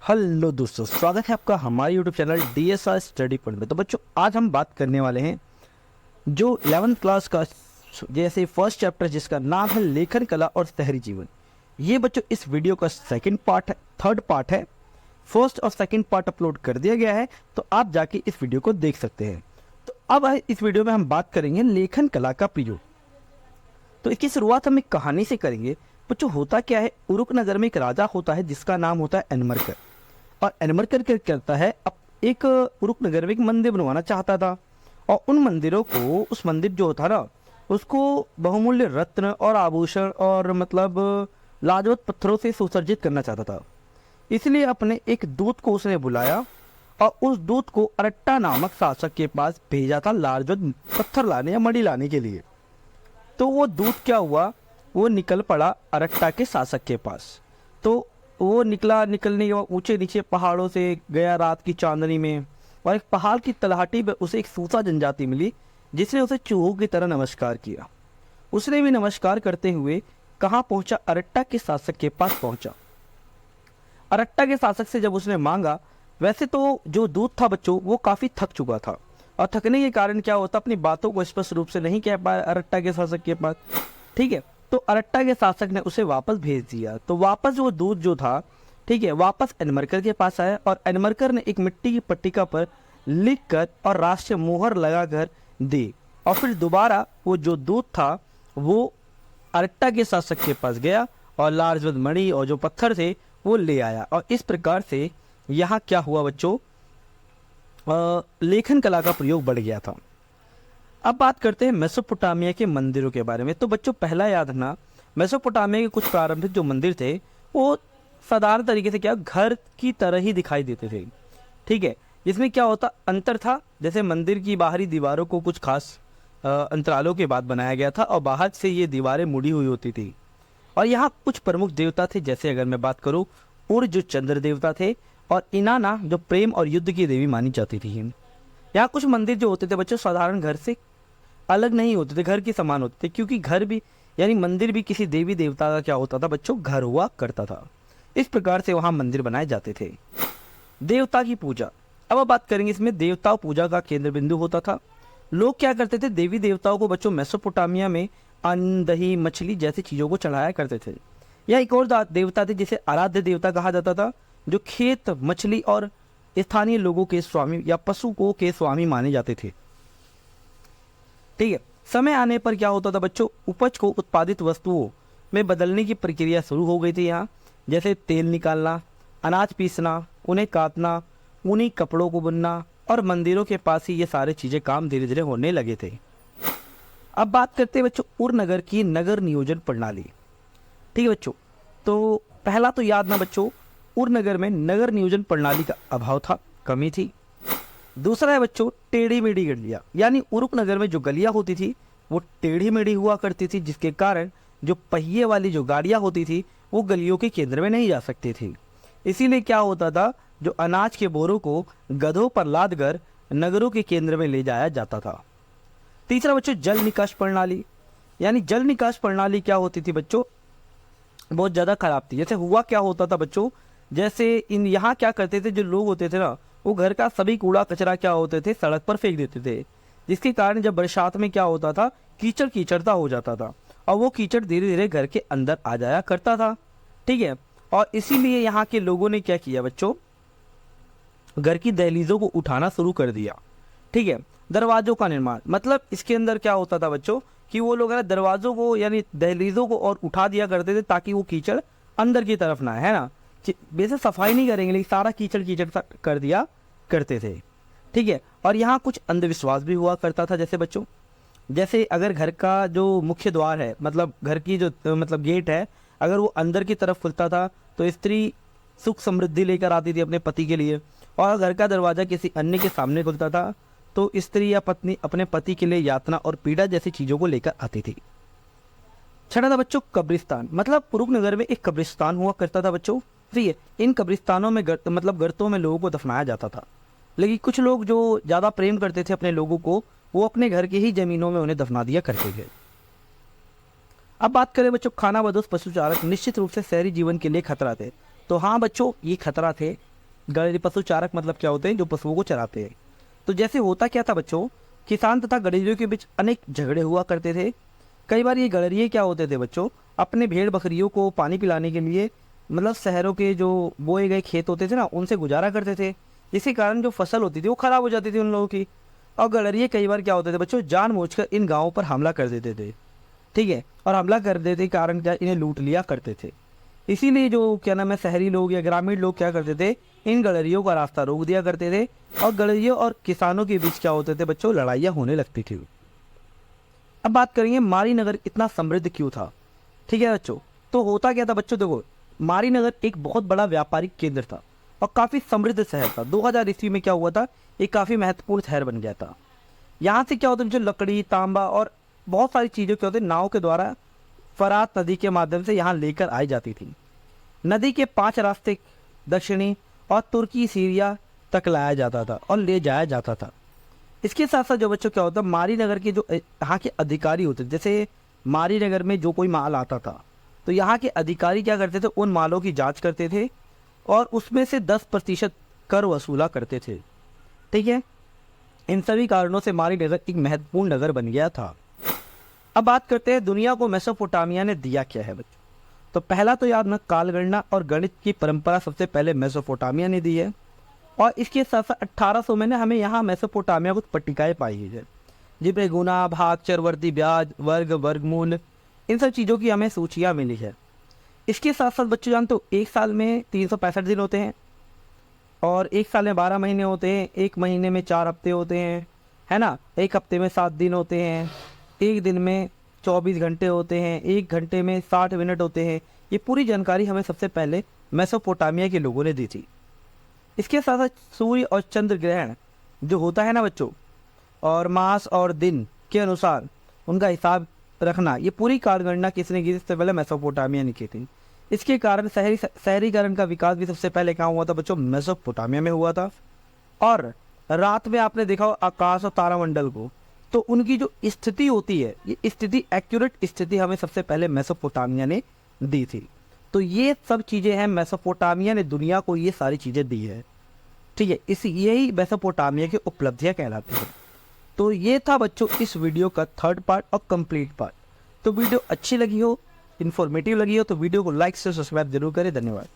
Hello दोस्तों, स्वागत है आपका हमारे YouTube channel DSR study point में। तो बच्चों, आज हम बात करने वाले हैं जो 11th क्लास का जैसे फर्स्ट चैप्टर जिसका नाम है लेखन कला और शहरी जीवन। ये बच्चों इस वीडियो का सेकंड पार्ट है, थर्ड पार्ट है। फर्स्ट और सेकंड पार्ट अपलोड कर दिया गया है, तो आप जाके इस वीडियो को देख सकते हैं। तो अब इस वीडियो में हम बात करेंगे लेखन कला का प्रयोग। तो इसकी शुरुआत हम एक कहानी से करेंगे। बच्चों, होता क्या है, उरुक नगर में एक राजा होता है जिसका नाम होता है एनमरकर। और एनमरकर क्या करता है, अब एक उरुक नगर में एक मंदिर बनवाना चाहता था। और उन मंदिरों को, उस मंदिर जो था ना, उसको बहुमूल्य रत्न और आभूषण और मतलब लाजवत पत्थरों से सुसज्जित करना चाहता था। इसलिए अपने एक दूत को उसने बुलाया और उस दूत को अरट्टा नामक शासक के पास भेजा था लाजवत पत्थर लाने या मणि लाने के लिए। तो वो दूत क्या हुआ, वो निकल पड़ा अरट्टा के शासक के पास। तो वो निकलने के बाद ऊंचे नीचे पहाड़ों से गया रात की चांदनी में, और एक पहाड़ की तलहटी पे उसे एक सूसा जनजाति मिली जिसने उसे चूहों की तरह नमस्कार किया। उसने भी नमस्कार करते हुए कहाँ पहुंचा, अरट्टा के शासक के पास पहुंचा। अरट्टा के शासक से जब उसने मांगा, वैसे तो जो दूत था बच्चों वो काफी थक चुका था, और थकने के कारण क्या होता, अपनी बातों को स्पष्ट रूप से नहीं कह पाया अरट्टा के शासक के पास। ठीक है, तो अरट्टा के शासक ने उसे वापस भेज दिया। तो वापस वो दूत जो था, ठीक है, वापस एनमरकर के पास आया, और एनमरकर ने एक मिट्टी की पट्टिका पर लिखकर और राष्ट्रीय मोहर लगाकर दी। और फिर दोबारा वो जो दूत था वो अरट्टा के शासक के पास गया और लाजवत मणि और जो पत्थर थे वो ले आया। और इस प्रकार से यहाँ क्या हुआ बच्चों, लेखन कला का प्रयोग बढ़ गया था। अब बात करते हैं मेसोपोटामिया के मंदिरों के बारे में। तो बच्चों, पहला याद रखना, मेसोपोटामिया के कुछ प्रारंभिक जो मंदिर थे वो साधारण तरीके से क्या घर की तरह ही दिखाई देते थे। ठीक है, जिसमें क्या होता अंतर था, जैसे मंदिर की बाहरी दीवारों को कुछ खास अंतरालों के बाद बनाया गया था और बाहर से ये दीवारें मुड़ी हुई होती थी। और यहाँ कुछ प्रमुख देवता थे, जैसे अगर मैं बात करूँ, उर जो चंद्र देवता थे, और इनाना जो प्रेम और युद्ध की देवी मानी जाती थी। यहाँ कुछ मंदिर जो होते थे बच्चों साधारण घर से अलग नहीं होते थे, घर के समान होते थे, क्योंकि घर भी यानी मंदिर भी किसी देवी देवता का क्या होता था बच्चों, घर हुआ करता था। इस प्रकार से वहाँ मंदिर बनाए जाते थे। देवता की पूजा, अब बात करेंगे इसमें। देवता पूजा का केंद्र बिंदु होता था। लोग क्या करते थे, देवी देवताओं को बच्चों मेसोपोटामिया में अन्न, दही, मछली जैसी चीज़ों को चढ़ाया करते थे। या एक और देवता थे जिसे आराध्य देवता कहा जाता था, जो खेत, मछली और स्थानीय लोगों के स्वामी या पशु को के स्वामी माने जाते थे। ठीक है, समय आने पर क्या होता था बच्चों, उपज को उत्पादित वस्तुओं में बदलने की प्रक्रिया शुरू हो गई थी यहाँ, जैसे तेल निकालना, अनाज पीसना, उन्हें काटना, ऊनी कपड़ों को बुनना, और मंदिरों के पास ही ये सारे चीजें काम धीरे धीरे होने लगे थे। अब बात करते हैं बच्चों उर नगर की नगर नियोजन प्रणाली। ठीक है बच्चों, तो पहला तो याद ना बच्चों, उर नगर में नगर नियोजन प्रणाली का अभाव था, कमी थी। दूसरा है बच्चों टेढ़ी मेढ़ी गलियाँ, यानी उरुक नगर में जो गलियाँ होती थी वो टेढ़ी मेढ़ी हुआ करती थी, जिसके कारण जो पहिए वाली जो गाड़ियाँ होती थी वो गलियों के केंद्र में नहीं जा सकती थी। इसीलिए क्या होता था, जो अनाज के बोरों को गधों पर लाद कर नगरों के केंद्र में ले जाया जाता था। तीसरा बच्चों जल निकास प्रणाली, यानी जल निकास प्रणाली क्या होती थी बच्चों, बहुत ज़्यादा खराब थी। जैसे हुआ क्या होता था बच्चों, जैसे इन यहाँ क्या करते थे, जो लोग होते थे ना, वो घर का सभी कूड़ा कचरा क्या होते थे सड़क पर फेंक देते थे, जिसके कारण जब बरसात में क्या होता था, कीचड़ कीचड़ता हो जाता था, और वो कीचड़ धीरे धीरे घर के अंदर आ जाया करता था। ठीक है, और इसीलिए यहाँ के लोगों ने क्या किया बच्चों, घर की दहलीजों को उठाना शुरू कर दिया। ठीक है, दरवाजों का निर्माण, मतलब इसके अंदर क्या होता था बच्चों कि वो लोग दरवाजों को यानी दहलीजों को और उठा दिया करते थे, ताकि वो कीचड़ अंदर की तरफ ना है ना। वैसे सफाई नहीं करेंगे लेकिन सारा कीचड़ कीचड़ कर दिया करते थे। ठीक है, और यहाँ कुछ अंधविश्वास भी हुआ करता था, जैसे बच्चों, जैसे अगर घर का जो मुख्य द्वार है, मतलब घर की जो मतलब गेट है, अगर वो अंदर की तरफ खुलता था तो स्त्री सुख समृद्धि लेकर आती थी अपने पति के लिए, और घर का दरवाजा किसी अन्य के सामने खुलता था तो स्त्री या पत्नी अपने पति के लिए यातना और पीड़ा जैसी चीजों को लेकर आती थी। छठा था बच्चों कब्रिस्तान, मतलब उरुक नगर में एक कब्रिस्तान हुआ करता था बच्चों। ठीक है, इन कब्रिस्तानों में मतलब गर्तों में लोगों को दफनाया जाता था, लेकिन कुछ लोग जो ज़्यादा प्रेम करते थे अपने लोगों को, वो अपने घर की ही जमीनों में उन्हें दफना दिया करते थे। अब बात करें बच्चों खानाबदोश पशुचारक निश्चित रूप से शहरी जीवन के लिए खतरा थे। तो हाँ बच्चों, ये खतरा थे, गड़ेरिया पशु चारक मतलब क्या होते हैं, जो पशुओं को चराते हैं। तो जैसे होता क्या था बच्चों, किसान तथा गड़ेरियों के बीच अनेक झगड़े हुआ करते थे। कई बार ये गड़ेरिये क्या होते थे बच्चों, अपने भेड़ बकरियों को पानी पिलाने के लिए मतलब शहरों के जो बोए गए खेत होते थे ना, उनसे गुजारा करते थे। इसी कारण जो फसल होती थी वो खराब हो जाती थी उन लोगों की। और गड़ेरिये कई बार क्या होते थे बच्चों, जानबूझकर इन गाँवों पर हमला कर देते थे, ठीक है। और हमला कर देते कारण क्या, इन्हें लूट लिया करते थे। इसीलिए जो क्या नाम है, शहरी लोग या ग्रामीण लोग क्या करते थे, इन गड़ेरियों का रास्ता रोक दिया करते थे। और गड़ेरियों और किसानों के बीच क्या होते थे बच्चों, लड़ाइयाँ होने लगती थी। अब बात करेंगे मारी नगर इतना समृद्ध क्यों था, ठीक है बच्चों। तो होता क्या था बच्चों, देखो मारी नगर एक बहुत बड़ा व्यापारिक केंद्र था और काफ़ी समृद्ध शहर था। 2000 ईस्वी में क्या हुआ था, एक काफ़ी महत्वपूर्ण शहर बन गया था। यहाँ से क्या होता है, जो लकड़ी तांबा और बहुत सारी चीज़ें क्या होती है, नाव के द्वारा फरात नदी के माध्यम से यहाँ लेकर आई जाती थी। नदी के 5 रास्ते दक्षिणी और तुर्की सीरिया तक लाया जाता था और ले जाया जाता था। इसके साथ साथ जो बच्चों क्या होता, मारी नगर के जो यहाँ के अधिकारी होते, जैसे मारी नगर में जो कोई माल आता था तो यहाँ के अधिकारी क्या करते थे, उन मालों की जांच करते थे और उसमें से 10% कर वसूला करते थे, ठीक है। इन सभी कारणों से मारी नगर एक महत्वपूर्ण नगर बन गया था। अब बात करते हैं दुनिया को मेसोपोटामिया ने दिया क्या है बच्चों। तो पहला तो याद ना, कालगणना और गणित की परंपरा सबसे पहले मेसोपोटामिया ने दी है। और इसके साथ साथ 1800 में ना हमें यहाँ मेसोपोटामिया कुछ पट्टिकाएँ पाई गई है, जिसमें गुना भाग चरवर्ती ब्याज वर्ग वर्गमूल इन सब चीज़ों की हमें सूचियाँ मिली है। इसके साथ साथ बच्चों जानते हो, एक साल में 365 दिन होते हैं और एक साल में 12 महीने होते हैं, एक महीने में 4 हफ्ते होते हैं, है ना। एक हफ्ते में 7 दिन होते हैं, एक दिन में 24 घंटे होते हैं, एक घंटे में 60 मिनट होते हैं। ये पूरी जानकारी हमें सबसे पहले मेसोपोटामिया के लोगों ने दी थी। इसके साथ साथ सूर्य और चंद्र ग्रहण जो होता है ना बच्चों, और मास और दिन के अनुसार उनका हिसाब रखना, ये पूरी कालगणना किसने की, सबसे पहले मेसोपोटामिया ने की थी। इसके कारण शहरीकरण का विकास भी सबसे पहले कहाँ हुआ था बच्चों, मेसोपोटामिया में हुआ था। और रात में आपने देखा हो आकाश और तारामंडल को, तो उनकी जो स्थिति होती है, ये स्थिति एक्यूरेट स्थिति हमें सबसे पहले मेसोपोटामिया ने दी थी। तो ये सब चीज़ें हैं, मेसोपोटामिया ने दुनिया को ये सारी चीज़ें दी है, ठीक है। यही मेसोपोटामिया की उपलब्धियाँ कहलाती हैं। तो ये था बच्चों इस वीडियो का 3rd पार्ट और कंप्लीट पार्ट। तो वीडियो अच्छी लगी हो, इन्फॉर्मेटिव लगी हो तो वीडियो को लाइक से सब्सक्राइब जरूर करें। धन्यवाद।